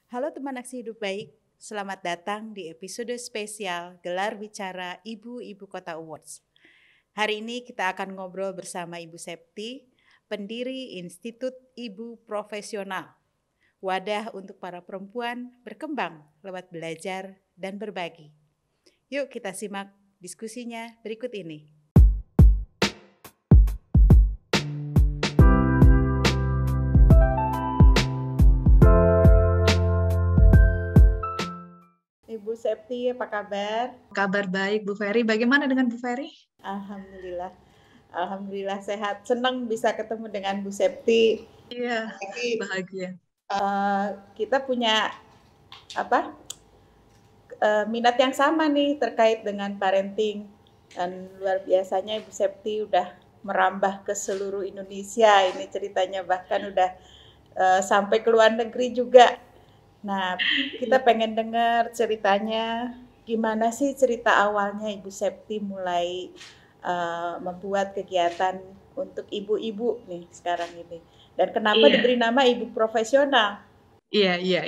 Halo teman aksi hidup baik, selamat datang di episode spesial Gelar Bicara Ibu-Ibu Kota Awards. Hari ini kita akan ngobrol bersama Ibu Septi, pendiri Institut Ibu Profesional, wadah untuk para perempuan berkembang lewat belajar dan berbagi. Yuk kita simak diskusinya berikut ini. Ibu Septi, apa kabar? Kabar baik, Bu Ferry. Bagaimana dengan Bu Ferry? Alhamdulillah, Alhamdulillah sehat. Senang bisa ketemu dengan Bu Septi. Iya, Lagi bahagia. kita punya apa minat yang sama nih terkait dengan parenting, dan luar biasanya Ibu Septi udah merambah ke seluruh Indonesia ini ceritanya, bahkan udah sampai ke luar negeri juga. Nah, kita pengen dengar ceritanya, gimana sih cerita awalnya Ibu Septi mulai membuat kegiatan untuk ibu-ibu nih sekarang ini, dan kenapa Iya, diberi nama Ibu Profesional? iya.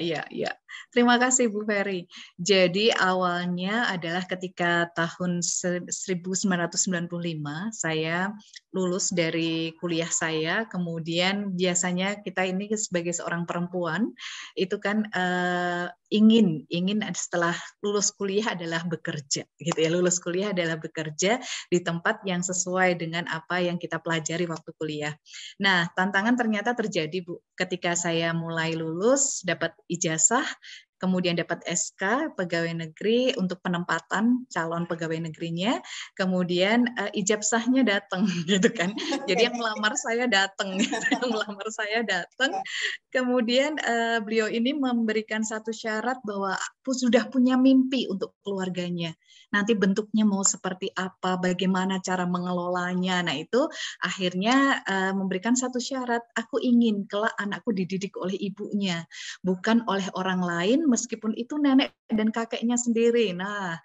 Terima kasih Bu Ferry. Jadi awalnya adalah ketika tahun 1995 saya lulus dari kuliah saya, kemudian biasanya kita ini sebagai seorang perempuan itu kan ingin setelah lulus kuliah adalah bekerja gitu ya. Lulus kuliah adalah bekerja di tempat yang sesuai dengan apa yang kita pelajari waktu kuliah. Nah, tantangan ternyata terjadi, Bu. Ketika saya mulai lulus, dapat ijazah, kemudian dapat SK pegawai negeri untuk penempatan calon pegawai negerinya, kemudian ijazahnya datang gitu kan. Jadi yang melamar saya datang, yang melamar saya datang. Kemudian beliau ini memberikan satu syarat bahwa aku sudah punya mimpi untuk keluarganya. Nanti bentuknya mau seperti apa, bagaimana cara mengelolanya. Nah, itu akhirnya memberikan satu syarat, aku ingin kelak anakku dididik oleh ibunya, bukan oleh orang lain, meskipun itu nenek dan kakeknya sendiri. Nah,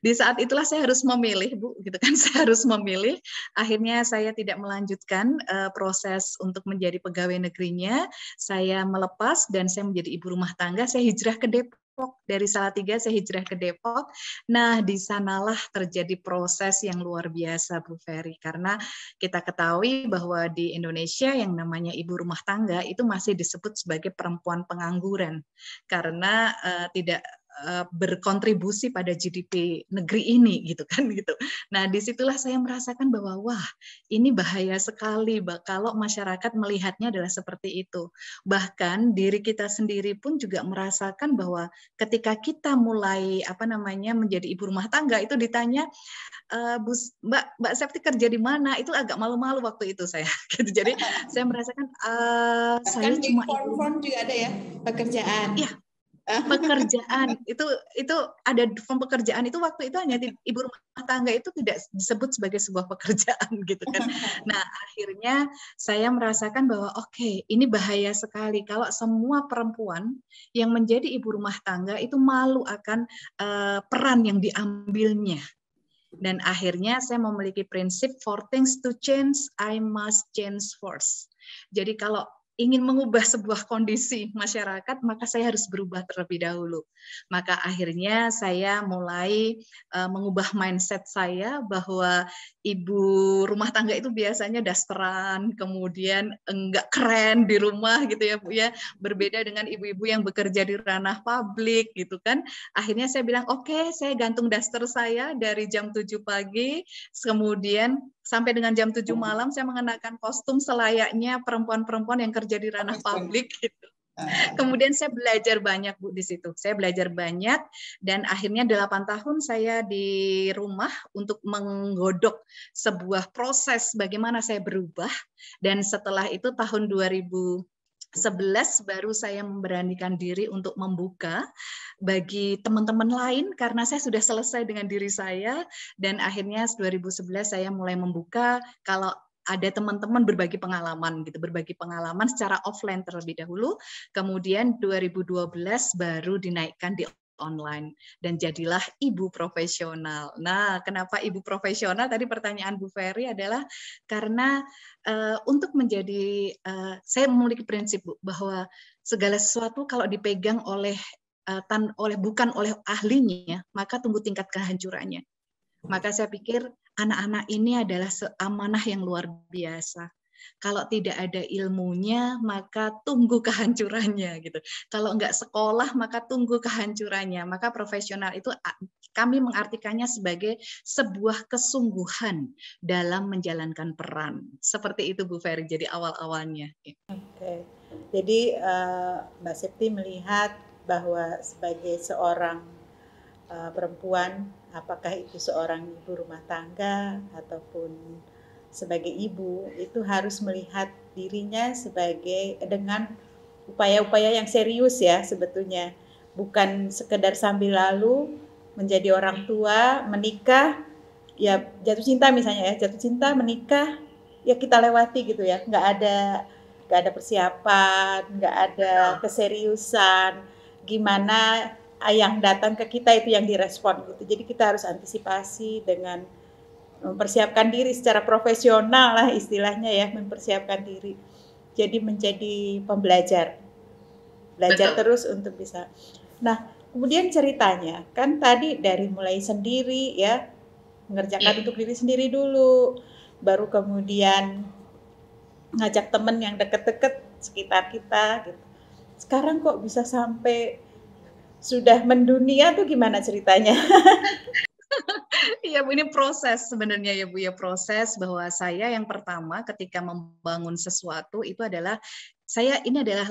di saat itulah saya harus memilih, Bu, gitu kan. Saya harus memilih. Akhirnya saya tidak melanjutkan proses untuk menjadi pegawai negerinya. Saya melepas dan saya menjadi ibu rumah tangga. Saya hijrah ke Depok. Dari Salatiga saya hijrah ke Depok. Nah, di sanalah terjadi proses yang luar biasa, Bu Ferry. Karena kita ketahui bahwa di Indonesia yang namanya ibu rumah tangga itu masih disebut sebagai perempuan pengangguran. Karena tidak berkontribusi pada GDP negeri ini gitu kan gitu. Nah, disitulah saya merasakan bahwa wah, ini bahaya sekali kalau masyarakat melihatnya adalah seperti itu. Bahkan diri kita sendiri pun juga merasakan bahwa ketika kita mulai menjadi ibu rumah tangga itu ditanya Mbak Septi kerja di mana, itu agak malu-malu waktu itu saya gitu. Jadi saya merasakan saya Bahkan di cuma ibu rumah. form juga ada ya pekerjaan. Iya, pekerjaan itu ada form pekerjaan itu waktu itu hanya ibu rumah tangga itu tidak disebut sebagai sebuah pekerjaan gitu kan. Nah, akhirnya saya merasakan bahwa oke, ini bahaya sekali kalau semua perempuan yang menjadi ibu rumah tangga itu malu akan peran yang diambilnya. Dan akhirnya saya memiliki prinsip for things to change, I must change first. Jadi kalau ingin mengubah sebuah kondisi masyarakat, maka saya harus berubah terlebih dahulu. Maka akhirnya saya mulai mengubah mindset saya bahwa ibu rumah tangga itu biasanya dasteran, kemudian enggak keren di rumah gitu ya Bu ya, berbeda dengan ibu-ibu yang bekerja di ranah publik gitu kan. Akhirnya saya bilang, oke, saya gantung daster saya dari jam 7 pagi, kemudian sampai dengan jam 7 malam saya mengenakan kostum selayaknya perempuan-perempuan yang kerja di ranah publik gitu. Kemudian saya belajar banyak Bu di situ. Saya belajar banyak dan akhirnya 8 tahun saya di rumah untuk menggodok sebuah proses bagaimana saya berubah, dan setelah itu tahun 2011 baru saya memberanikan diri untuk membuka bagi teman-teman lain karena saya sudah selesai dengan diri saya, dan akhirnya 2011 saya mulai membuka kalau ada teman-teman berbagi pengalaman gitu, berbagi pengalaman secara offline terlebih dahulu, kemudian 2012 baru dinaikkan di online dan jadilah ibu profesional. Nah, kenapa ibu profesional? Tadi pertanyaan Bu Ferry adalah karena untuk menjadi saya memiliki prinsip Bu, bahwa Segala sesuatu kalau dipegang oleh bukan oleh ahlinya, maka tunggu tingkat kehancurannya. Maka saya pikir anak-anak ini adalah amanah yang luar biasa. Kalau tidak ada ilmunya, maka tunggu kehancurannya gitu. Kalau nggak sekolah, maka tunggu kehancurannya. Maka profesional itu kami mengartikannya sebagai sebuah kesungguhan dalam menjalankan peran. Seperti itu Bu Ferry, jadi awal-awalnya. Oke. Jadi Mbak Septi melihat bahwa sebagai seorang perempuan, apakah itu seorang ibu rumah tangga ataupun sebagai ibu, itu harus melihat dirinya sebagai dengan upaya-upaya yang serius ya sebetulnya. Bukan sekedar sambil lalu menjadi orang tua, menikah, ya jatuh cinta misalnya ya, jatuh cinta, menikah, ya kita lewati gitu ya. Nggak ada persiapan, nggak ada keseriusan, gimana yang datang ke kita itu yang direspon gitu. Jadi kita harus antisipasi dengan mempersiapkan diri secara profesional lah istilahnya ya, mempersiapkan diri. Jadi menjadi pembelajar, belajar terus untuk bisa. Nah, kemudian ceritanya kan tadi dari mulai sendiri ya, mengerjakan untuk diri sendiri dulu, baru kemudian ngajak temen yang deket-deket sekitar kita gitu. Sekarang kok bisa sampai sudah mendunia tuh gimana ceritanya? Iya Bu, ini proses sebenarnya ya Bu ya, proses bahwa saya yang pertama ketika membangun sesuatu itu adalah ini adalah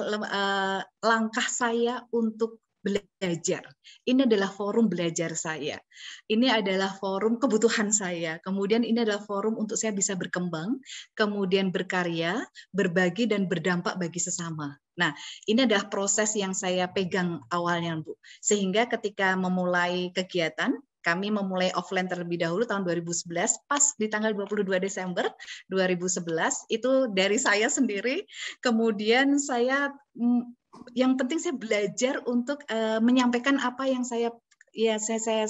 langkah saya untuk belajar. Ini adalah forum belajar saya. Ini adalah forum kebutuhan saya. Kemudian ini adalah forum untuk saya bisa berkembang, kemudian berkarya, berbagi dan berdampak bagi sesama. Nah, ini adalah proses yang saya pegang awalnya Bu. Sehingga ketika memulai kegiatan, kami memulai offline terlebih dahulu tahun 2011, pas di tanggal 22 Desember 2011, itu dari saya sendiri. Kemudian saya, yang penting saya belajar untuk menyampaikan apa yang saya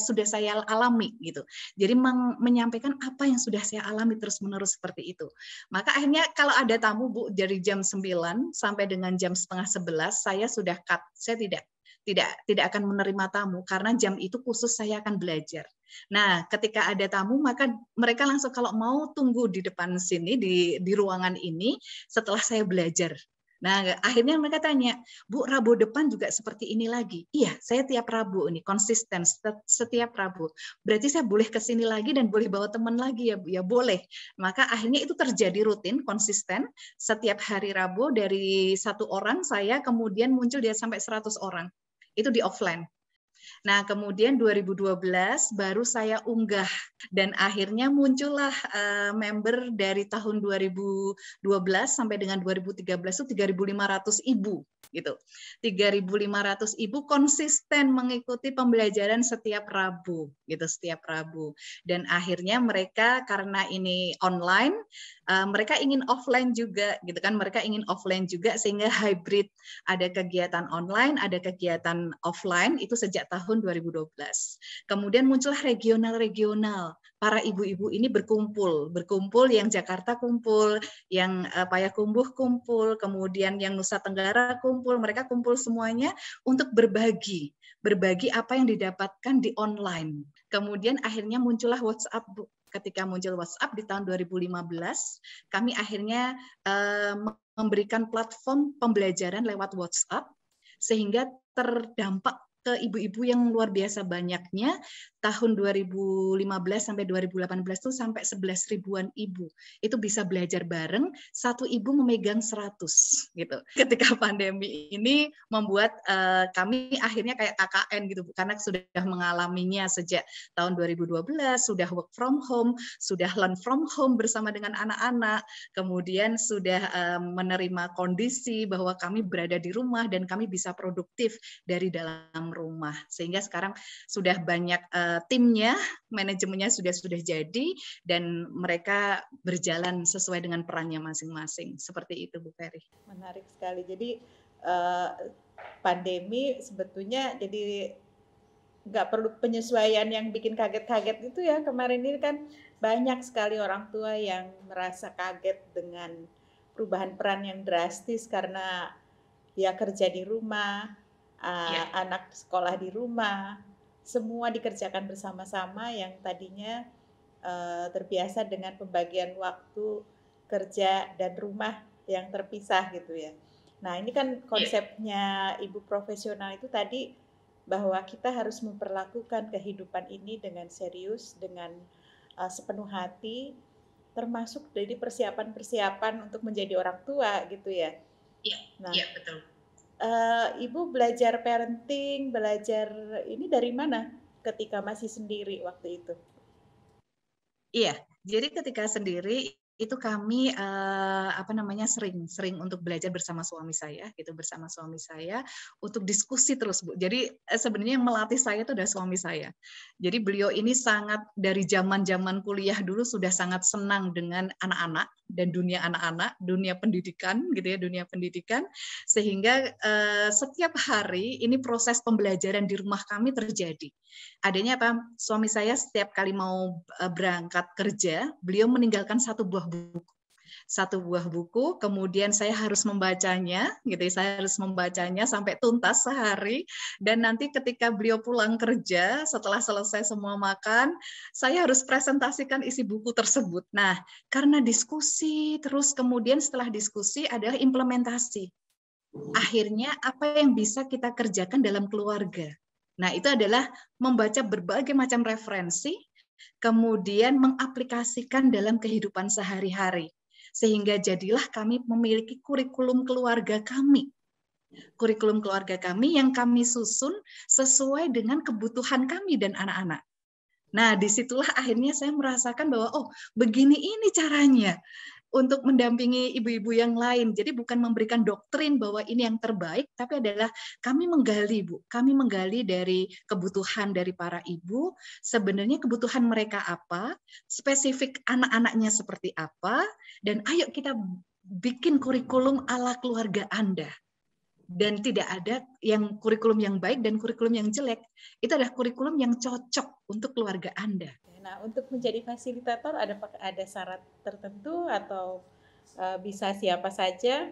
sudah saya alami gitu. Jadi menyampaikan apa yang sudah saya alami terus-menerus seperti itu. Maka akhirnya kalau ada tamu Bu, dari jam 9 sampai dengan jam setengah 11, saya sudah cut. Saya tidak akan menerima tamu karena jam itu khusus saya akan belajar. Nah, ketika ada tamu maka mereka langsung kalau mau tunggu di depan sini di ruangan ini setelah saya belajar. Nah, akhirnya mereka tanya, Bu, Rabu depan juga seperti ini lagi. Iya, saya tiap Rabu ini konsisten setiap Rabu. Berarti saya boleh ke sini lagi dan boleh bawa teman lagi ya Bu? Ya boleh. Maka akhirnya itu terjadi rutin, konsisten. Setiap hari Rabu dari 1 orang saya kemudian muncul dia sampai 100 orang. Itu di offline. Nah, kemudian 2012 baru saya unggah dan akhirnya muncullah member dari tahun 2012 sampai dengan 2013 itu 3.500 ibu gitu. 3.500 ibu konsisten mengikuti pembelajaran setiap Rabu gitu, setiap Rabu. Dan akhirnya mereka karena ini online, mereka ingin offline juga gitu kan, mereka ingin offline juga sehingga hybrid, ada kegiatan online, ada kegiatan offline itu sejak tahun 2012. Kemudian muncullah regional-regional. Para ibu-ibu ini berkumpul yang Jakarta kumpul, yang Payakumbuh kumpul, kemudian yang Nusa Tenggara kumpul, mereka kumpul semuanya untuk berbagi apa yang didapatkan di online. Kemudian akhirnya muncullah WhatsApp, Bu. Ketika muncul WhatsApp di tahun 2015, kami akhirnya memberikan platform pembelajaran lewat WhatsApp, sehingga terdampak ke ibu-ibu yang luar biasa banyaknya. Tahun 2015 sampai 2018 itu sampai 11 ribuan ibu. Itu bisa belajar bareng, satu ibu memegang 100 gitu. Ketika pandemi ini membuat kami akhirnya kayak KKN gitu, karena sudah mengalaminya sejak tahun 2012, sudah work from home, sudah learn from home bersama dengan anak-anak, kemudian sudah menerima kondisi bahwa kami berada di rumah dan kami bisa produktif dari dalam rumah. Sehingga sekarang sudah banyak timnya, manajemennya sudah jadi, dan mereka berjalan sesuai dengan perannya masing-masing. Seperti itu, Bu Ferry. Menarik sekali. Jadi pandemi sebetulnya jadi nggak perlu penyesuaian yang bikin kaget-kaget itu ya. Kemarin ini kan banyak sekali orang tua yang merasa kaget dengan perubahan peran yang drastis karena dia kerja di rumah, Iya, anak sekolah di rumah, semua dikerjakan bersama-sama yang tadinya terbiasa dengan pembagian waktu kerja dan rumah yang terpisah gitu ya. Nah, ini kan iya, konsepnya ibu profesional itu tadi bahwa kita harus memperlakukan kehidupan ini dengan serius, dengan sepenuh hati, termasuk dari persiapan-persiapan untuk menjadi orang tua gitu ya. iya, Nah, iya, betul. Ibu belajar parenting, belajar ini dari mana ketika masih sendiri waktu itu? Iya, jadi ketika sendiri itu kami apa namanya sering untuk belajar bersama suami saya gitu bersama suami saya untuk diskusi terus Bu. Jadi sebenarnya yang melatih saya itu adalah suami saya. Jadi beliau ini sangat dari zaman-zaman kuliah dulu sudah sangat senang dengan anak-anak dan dunia anak-anak, dunia pendidikan gitu ya, dunia pendidikan sehingga setiap hari ini proses pembelajaran di rumah kami terjadi. Adanya apa? Suami saya setiap kali mau berangkat kerja, beliau meninggalkan satu buah buku. Satu buah buku, kemudian saya harus membacanya, gitu. Saya harus membacanya sampai tuntas sehari. Dan nanti ketika beliau pulang kerja, setelah selesai semua makan, saya harus presentasikan isi buku tersebut. Nah, karena diskusi, terus kemudian setelah diskusi adalah implementasi. Akhirnya apa yang bisa kita kerjakan dalam keluarga. Nah, itu adalah membaca berbagai macam referensi, kemudian mengaplikasikan dalam kehidupan sehari-hari. Sehingga jadilah kami memiliki kurikulum keluarga kami. Kurikulum keluarga kami yang kami susun sesuai dengan kebutuhan kami dan anak-anak. Nah, disitulah akhirnya saya merasakan bahwa, oh, begini ini caranya untuk mendampingi ibu-ibu yang lain. Jadi bukan memberikan doktrin bahwa ini yang terbaik, tapi adalah kami menggali, Bu. Kami menggali dari kebutuhan dari para ibu, sebenarnya kebutuhan mereka apa, spesifik anak-anaknya seperti apa, dan ayo kita bikin kurikulum ala keluarga Anda. Dan tidak ada yang kurikulum yang baik dan kurikulum yang jelek. Itu adalah kurikulum yang cocok untuk keluarga Anda. Nah, untuk menjadi fasilitator ada syarat tertentu atau bisa siapa saja?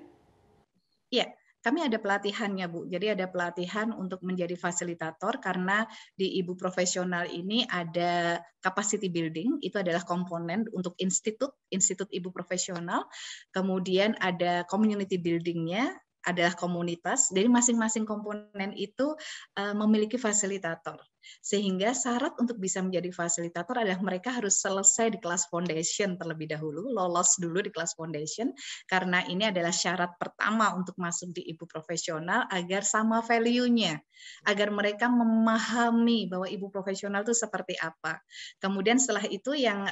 Iya, kami ada pelatihannya, Bu. Jadi ada pelatihan untuk menjadi fasilitator karena di Ibu Profesional ini ada capacity building, itu adalah komponen untuk institut Ibu Profesional. Kemudian ada community building-nya, adalah komunitas. Jadi masing-masing komponen itu memiliki fasilitator. Sehingga syarat untuk bisa menjadi fasilitator adalah mereka harus selesai di kelas foundation terlebih dahulu, lolos dulu di kelas foundation, karena ini adalah syarat pertama untuk masuk di Ibu Profesional agar sama value-nya, agar mereka memahami bahwa Ibu Profesional itu seperti apa. Kemudian setelah itu yang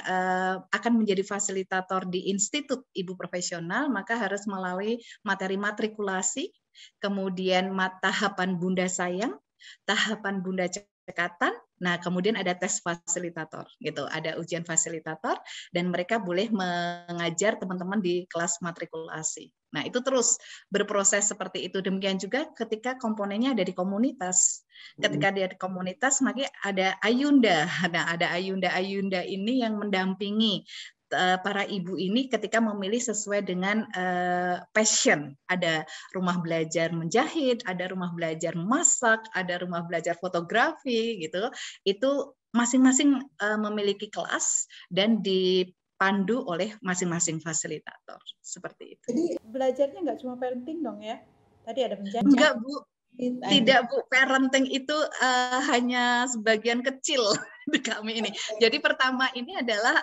akan menjadi fasilitator di Institut Ibu Profesional, maka harus melalui materi matrikulasi, kemudian tahapan Bunda Sayang, tahapan Bunda Cekatan, nah kemudian ada tes fasilitator, gitu. Ada ujian fasilitator dan mereka boleh mengajar teman-teman di kelas matrikulasi. Nah itu terus berproses seperti itu. Demikian juga ketika komponennya ada di komunitas. Ketika dia di komunitas, maka ada Ayunda. Nah ada Ayunda ini yang mendampingi para ibu ini ketika memilih sesuai dengan passion. Ada rumah belajar menjahit, ada rumah belajar memasak, ada rumah belajar fotografi gitu. Itu masing-masing memiliki kelas dan dipandu oleh masing-masing fasilitator. Seperti itu. Jadi belajarnya nggak cuma parenting dong ya? Tadi ada Enggak, Bu. ada. Tidak, Bu. Parenting itu hanya sebagian kecil di kami ini. Jadi pertama ini adalah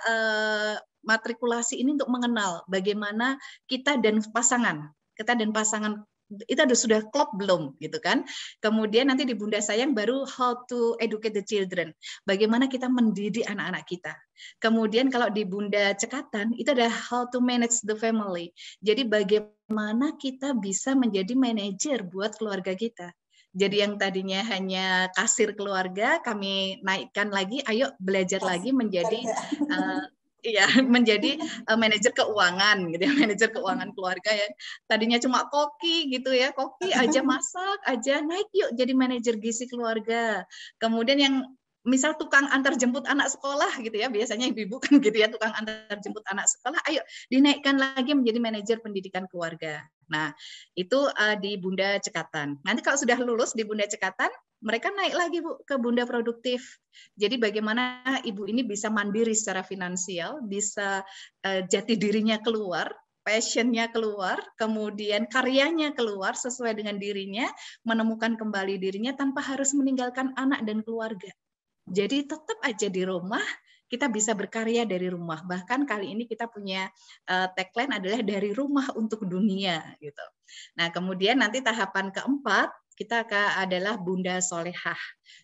matrikulasi ini untuk mengenal bagaimana kita dan pasangan itu sudah klop belum gitu kan. Kemudian nanti di Bunda Sayang baru how to educate the children. Bagaimana kita mendidik anak-anak kita. Kemudian kalau di Bunda Cekatan itu ada how to manage the family. Jadi bagaimana kita bisa menjadi manajer buat keluarga kita. Jadi yang tadinya hanya kasir keluarga, kami naikkan lagi, ayo belajar lagi menjadi iya, menjadi manajer keuangan gitu ya, manajer keuangan keluarga ya. Tadinya cuma koki gitu ya, koki aja masak aja, naik yuk jadi manajer gizi keluarga. Kemudian yang misal tukang antar jemput anak sekolah gitu ya, biasanya ibu-ibu kan gitu ya, tukang antar jemput anak sekolah, ayo dinaikkan lagi menjadi manajer pendidikan keluarga. Nah, itu di Bunda Cekatan. Nanti kalau sudah lulus di Bunda Cekatan, mereka naik lagi Bu ke Bunda Produktif. Jadi bagaimana ibu ini bisa mandiri secara finansial, bisa jati dirinya keluar, passionnya keluar, kemudian karyanya keluar sesuai dengan dirinya, menemukan kembali dirinya tanpa harus meninggalkan anak dan keluarga. Jadi tetap aja di rumah, kita bisa berkarya dari rumah. Bahkan kali ini kita punya tagline adalah dari rumah untuk dunia gitu. Nah, kemudian nanti tahapan keempat kita adalah Bunda Solehah.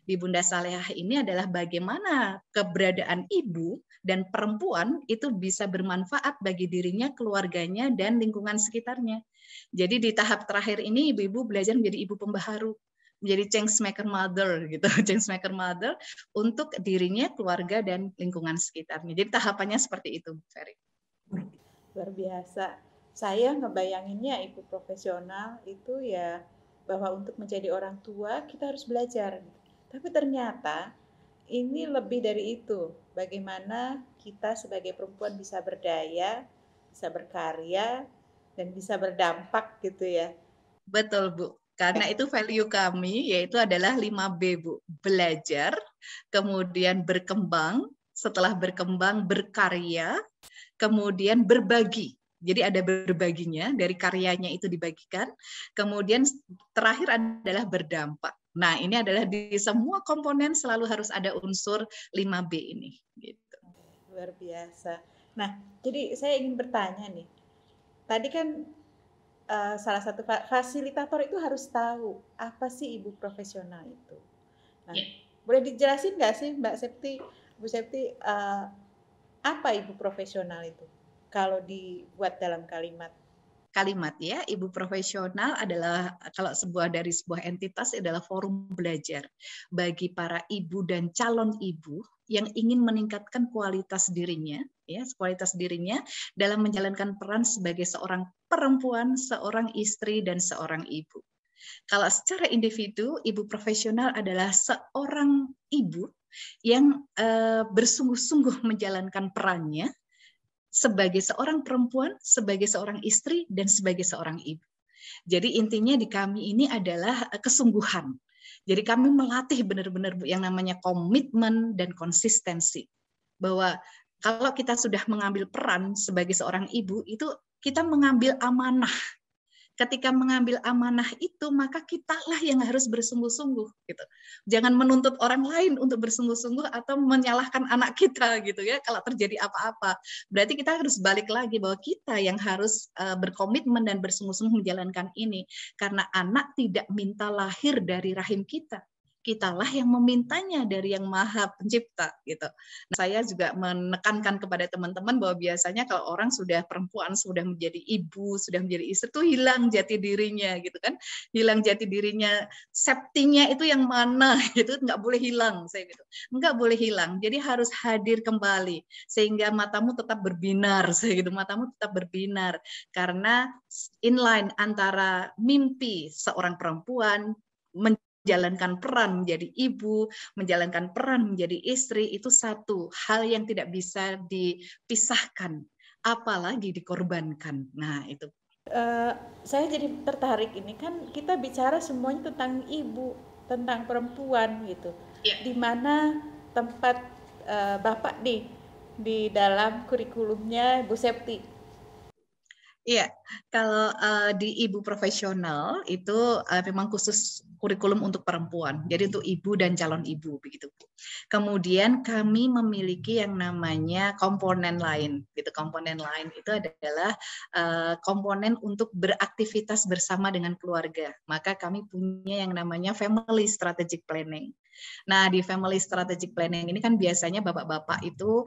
Di Bunda Solehah ini adalah bagaimana keberadaan ibu dan perempuan itu bisa bermanfaat bagi dirinya, keluarganya, dan lingkungan sekitarnya. Jadi di tahap terakhir ini ibu-ibu belajar menjadi ibu pembaharu, menjadi change maker mother gitu, change maker mother untuk dirinya, keluarga, dan lingkungan sekitarnya. Jadi tahapannya seperti itu, Ferry. Luar biasa. Saya ngebayanginnya ibu profesional itu ya bahwa untuk menjadi orang tua kita harus belajar. Tapi ternyata ini lebih dari itu. Bagaimana kita sebagai perempuan bisa berdaya, bisa berkarya, dan bisa berdampak gitu ya. Betul, Bu. Karena itu value kami, yaitu adalah 5B, Bu. Belajar, kemudian berkembang, setelah berkembang berkarya, kemudian berbagi. Jadi ada berbaginya, dari karyanya itu dibagikan. Kemudian terakhir adalah berdampak. Nah, ini adalah di semua komponen selalu harus ada unsur 5B ini. Gitu. Luar biasa. Nah, jadi saya ingin bertanya nih. Tadi kan salah satu fasilitator itu harus tahu apa sih ibu profesional itu. Nah, boleh dijelasin nggak sih Mbak Septi, Bu Septi, apa ibu profesional itu? Kalau dibuat dalam kalimat. Kalimat ya, ibu profesional adalah kalau dari sebuah entitas adalah forum belajar bagi para ibu dan calon ibu yang ingin meningkatkan kualitas dirinya, ya, kualitas dirinya dalam menjalankan peran sebagai seorang perempuan, seorang istri, dan seorang ibu. Kalau secara individu, ibu profesional adalah seorang ibu yang bersungguh-sungguh menjalankan perannya sebagai seorang perempuan, sebagai seorang istri, dan sebagai seorang ibu. Jadi intinya di kami ini adalah kesungguhan. Jadi kami melatih benar-benar yang namanya komitmen dan konsistensi. Bahwa kalau kita sudah mengambil peran sebagai seorang ibu, itu kita mengambil amanah. Ketika mengambil amanah itu, maka kitalah yang harus bersungguh-sungguh gitu. Jangan menuntut orang lain untuk bersungguh-sungguh atau menyalahkan anak kita gitu ya kalau terjadi apa-apa. Berarti kita harus balik lagi bahwa kita yang harus berkomitmen dan bersungguh-sungguh menjalankan ini, karena anak tidak minta lahir dari rahim kita. Kitalah yang memintanya dari yang Maha Pencipta gitu. Nah, saya juga menekankan kepada teman-teman bahwa biasanya kalau orang sudah perempuan, sudah menjadi ibu, sudah menjadi istri itu hilang jati dirinya gitu kan. Hilang jati dirinya, safety-nya itu yang mana gitu, nggak boleh hilang saya gitu. Nggak boleh hilang. Jadi harus hadir kembali sehingga matamu tetap berbinar saya gitu. Matamu tetap berbinar karena inline antara mimpi seorang perempuan menjalankan peran menjadi ibu, menjalankan peran menjadi istri, itu satu hal yang tidak bisa dipisahkan, apalagi dikorbankan. Nah, itu. Saya jadi tertarik ini kan kita bicara semuanya tentang ibu, tentang perempuan gitu. Ya. Di mana tempat Bapak di dalam kurikulumnya Bu Septi? Iya, kalau di ibu profesional itu memang khusus kurikulum untuk perempuan, jadi untuk ibu dan calon ibu begitu. Kemudian kami memiliki yang namanya komponen lain, gitu. Komponen lain itu adalah komponen untuk beraktivitas bersama dengan keluarga. Maka kami punya yang namanya family strategic planning. Nah, di family strategic planning ini kan biasanya bapak-bapak itu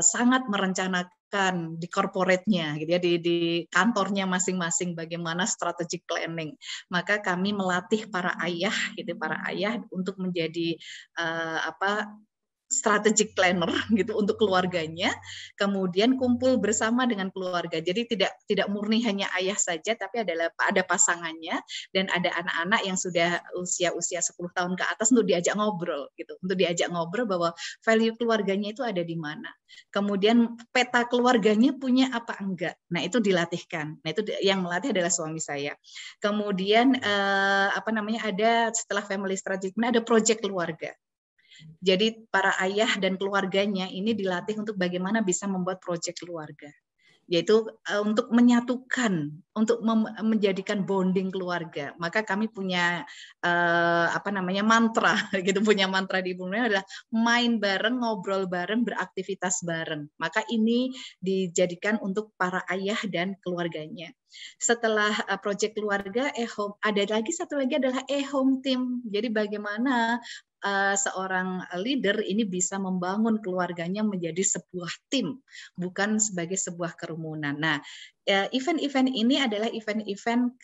sangat merencanakan di corporate-nya gitu ya, di kantornya masing-masing bagaimana strategic planning. Maka kami melatih para ayah gitu, para ayah untuk menjadi strategic planner gitu untuk keluarganya, kemudian kumpul bersama dengan keluarga. Jadi tidak murni hanya ayah saja, tapi ada pasangannya dan ada anak-anak yang sudah usia 10 tahun ke atas untuk diajak ngobrol gitu. Untuk diajak ngobrol bahwa value keluarganya itu ada di mana. Kemudian peta keluarganya punya apa enggak. Nah, itu dilatihkan. Nah, itu yang melatih adalah suami saya. Kemudian ada setelah family strategic ada project keluarga. Jadi para ayah dan keluarganya ini dilatih untuk bagaimana bisa membuat proyek keluarga, yaitu untuk menyatukan, untuk menjadikan bonding keluarga. Maka kami punya mantra, gitu, punya mantra di Ibu adalah main bareng, ngobrol bareng, beraktivitas bareng. Maka ini dijadikan untuk para ayah dan keluarganya. Setelah proyek keluarga, satu lagi adalah home team. Jadi bagaimana seorang leader ini bisa membangun keluarganya menjadi sebuah tim, bukan sebagai sebuah kerumunan. Nah, event-event ini adalah event-event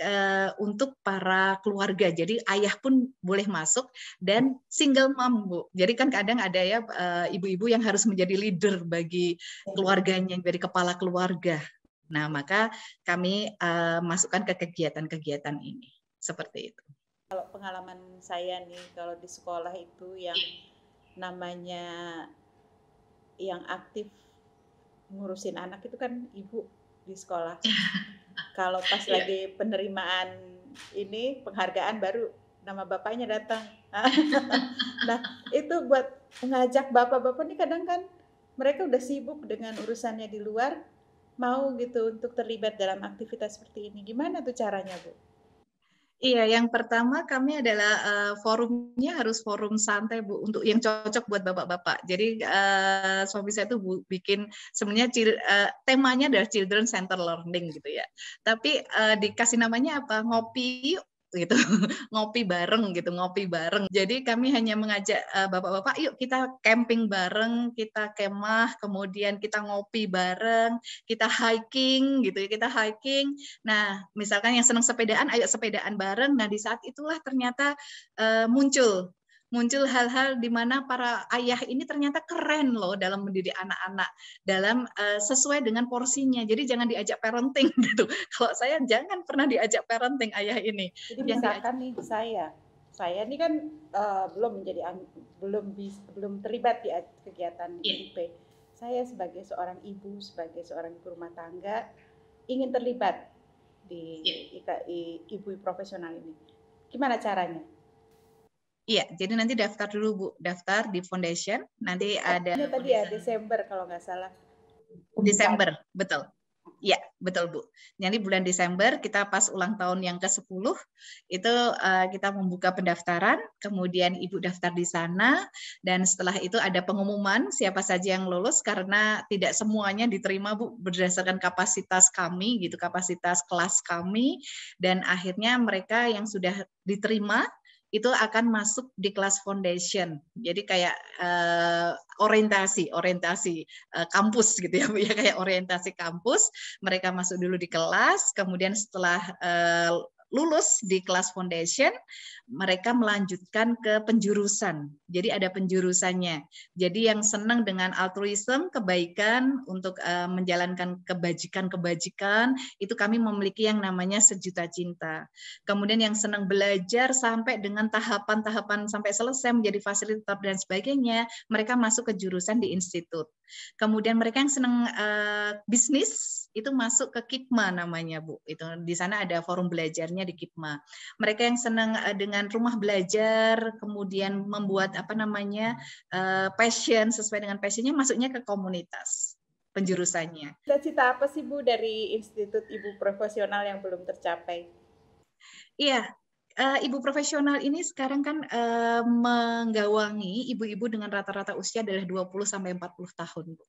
untuk para keluarga. Jadi ayah pun boleh masuk dan single mom, Bu. Jadi kan kadang ada ya ibu-ibu yang harus menjadi leader bagi keluarganya, jadi kepala keluarga. Nah, maka kami masukkan ke kegiatan-kegiatan ini. Seperti itu. Kalau pengalaman saya nih, kalau di sekolah itu yang namanya yang aktif ngurusin anak itu kan ibu di sekolah. Kalau pas lagi penerimaan ini, penghargaan, baru nama bapaknya datang. Nah, itu buat mengajak bapak-bapak nih kadang kan mereka udah sibuk dengan urusannya di luar, mau gitu untuk terlibat dalam aktivitas seperti ini. Gimana tuh caranya, Bu? Iya, yang pertama kami adalah forumnya harus forum santai, Bu, untuk yang cocok buat bapak-bapak. Jadi suami saya tuh bikin sebenarnya temanya adalah children center learning gitu ya. Tapi dikasih namanya apa? Ngopi gitu, ngopi bareng gitu, ngopi bareng. Jadi kami hanya mengajak bapak-bapak, yuk kita camping bareng, kita kemah, kemudian kita ngopi bareng, kita hiking gitu ya, kita hiking. Nah, misalkan yang senang sepedaan, ayo sepedaan bareng. Nah, di saat itulah ternyata muncul hal-hal di mana para ayah ini ternyata keren loh dalam mendidik anak-anak, dalam sesuai dengan porsinya. Jadi jangan diajak parenting gitu. Kalau saya jangan pernah diajak parenting ayah ini. Jadi misalkan nih saya ini kan belum terlibat di kegiatan IP. Saya sebagai seorang ibu, sebagai seorang ibu rumah tangga ingin terlibat di ibu profesional ini. Gimana caranya? Iya, jadi nanti daftar dulu, Bu. Daftar di foundation. Nanti ada tadi ya Desember kalau nggak salah. Desember, betul. Ya, betul, Bu. Jadi bulan Desember kita pas ulang tahun yang ke-10 itu kita membuka pendaftaran, kemudian Ibu daftar di sana, dan setelah itu ada pengumuman siapa saja yang lulus karena tidak semuanya diterima, Bu, berdasarkan kapasitas kami gitu, kapasitas kelas kami, dan akhirnya mereka yang sudah diterima itu akan masuk di kelas foundation. Jadi kayak orientasi kampus gitu ya, Bu, ya, kayak orientasi kampus. Mereka masuk dulu di kelas, kemudian setelah lulus di kelas foundation, mereka melanjutkan ke penjurusan. Jadi ada penjurusannya. Jadi yang senang dengan altruism, kebaikan, untuk menjalankan kebajikan, itu kami memiliki yang namanya sejuta cinta. Kemudian yang senang belajar sampai dengan tahapan-tahapan sampai selesai menjadi fasilitator dan sebagainya, mereka masuk ke jurusan di institut. Kemudian mereka yang senang bisnis, itu masuk ke KIPMA namanya, Bu. Itu di sana ada forum belajarnya di KIPMA. Mereka yang senang dengan rumah belajar, kemudian membuat passion, sesuai dengan passionnya, masuknya ke komunitas penjurusannya. Cita-cita apa sih, Bu, dari Institut Ibu Profesional yang belum tercapai? Iya, ibu profesional ini sekarang kan menggawangi ibu-ibu dengan rata-rata usia adalah 20-40 tahun, Bu.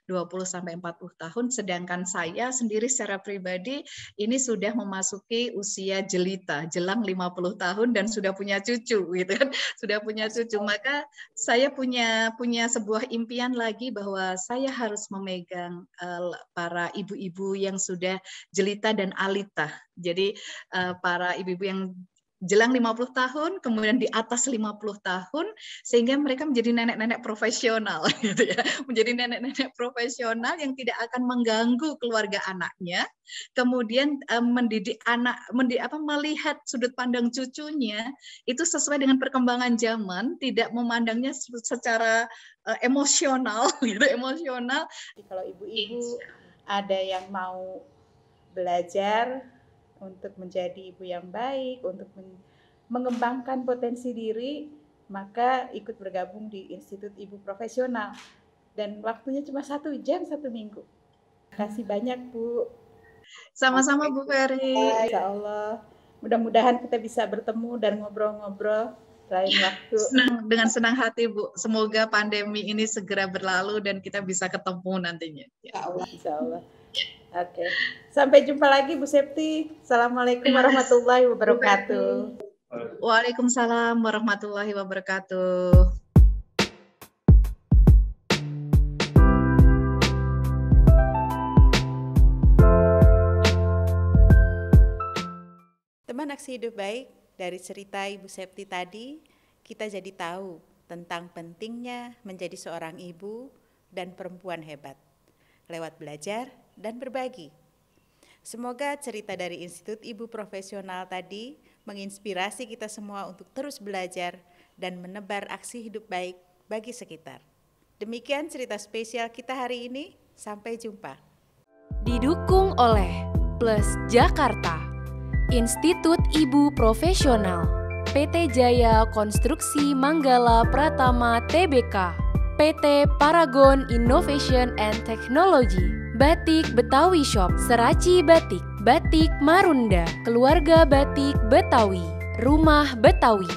20-40 tahun, sedangkan saya sendiri secara pribadi ini sudah memasuki usia jelita, jelang 50 tahun dan sudah punya cucu gitu kan. Sudah punya cucu, maka saya punya sebuah impian lagi bahwa saya harus memegang para ibu-ibu yang sudah jelita dan alita. Jadi para ibu-ibu yang jelang 50 tahun, kemudian di atas 50 tahun, sehingga mereka menjadi nenek-nenek profesional, gitu ya. Menjadi nenek-nenek profesional yang tidak akan mengganggu keluarga anaknya, kemudian mendidik anak, melihat sudut pandang cucunya, itu sesuai dengan perkembangan zaman, tidak memandangnya secara emosional, gitu, emosional. Kalau ibu-ibu ada yang mau belajar untuk menjadi ibu yang baik, untuk mengembangkan potensi diri, maka ikut bergabung di Institut Ibu Profesional. Dan waktunya cuma 1 jam 1 minggu. Terima kasih banyak, Bu. Sama-sama, Bu Ferry. Insya Allah. Mudah-mudahan kita bisa bertemu dan ngobrol-ngobrol lain waktu. Dengan senang hati, Bu. Semoga pandemi ini segera berlalu dan kita bisa ketemu nantinya. Insya Allah. Oke. Sampai jumpa lagi, Bu Septi. Assalamualaikum warahmatullahi wabarakatuh. Waalaikumsalam warahmatullahi wabarakatuh. Teman Aksi Hidup Baik, dari cerita Ibu Septi tadi, kita jadi tahu tentang pentingnya menjadi seorang ibu dan perempuan hebat, lewat belajar dan berbagi. Semoga cerita dari Institut Ibu Profesional tadi menginspirasi kita semua untuk terus belajar dan menebar aksi hidup baik bagi sekitar. Demikian cerita spesial kita hari ini, sampai jumpa. Didukung oleh Plus Jakarta, Institut Ibu Profesional, PT Jaya Konstruksi Manggala Pratama Tbk, PT Paragon Innovation and Technology, Batik Betawi Shop, Seraci Batik, Batik Marunda, Keluarga Batik Betawi, Rumah Betawi.